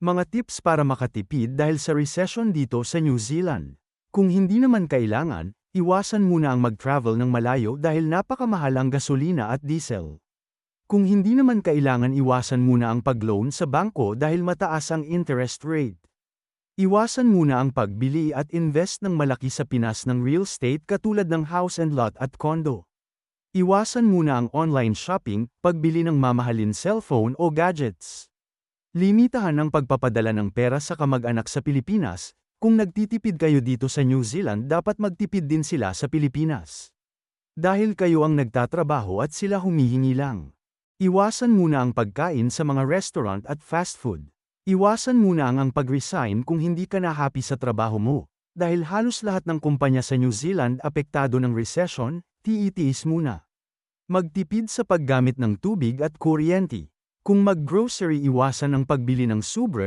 Mga tips para makatipid dahil sa recession dito sa New Zealand. Kung hindi naman kailangan, iwasan muna ang mag-travel ng malayo dahil napakamahal ang gasolina at diesel. Kung hindi naman kailangan, iwasan muna ang pag-loan sa bangko dahil mataas ang interest rate. Iwasan muna ang pagbili at invest ng malaki sa Pinas ng real estate katulad ng house and lot at condo. Iwasan muna ang online shopping, pagbili ng mamahalin cellphone o gadgets. Limitahan ang pagpapadala ng pera sa kamag-anak sa Pilipinas. Kung nagtitipid kayo dito sa New Zealand, dapat magtipid din sila sa Pilipinas. Dahil kayo ang nagtatrabaho at sila humihingi lang. Iwasan muna ang pagkain sa mga restaurant at fast food. Iwasan muna ang pag-resign kung hindi ka na happy sa trabaho mo. Dahil halos lahat ng kumpanya sa New Zealand apektado ng recession, tiitiis muna. Magtipid sa paggamit ng tubig at kuryente. Kung mag-grocery, iwasan ang pagbili ng sobra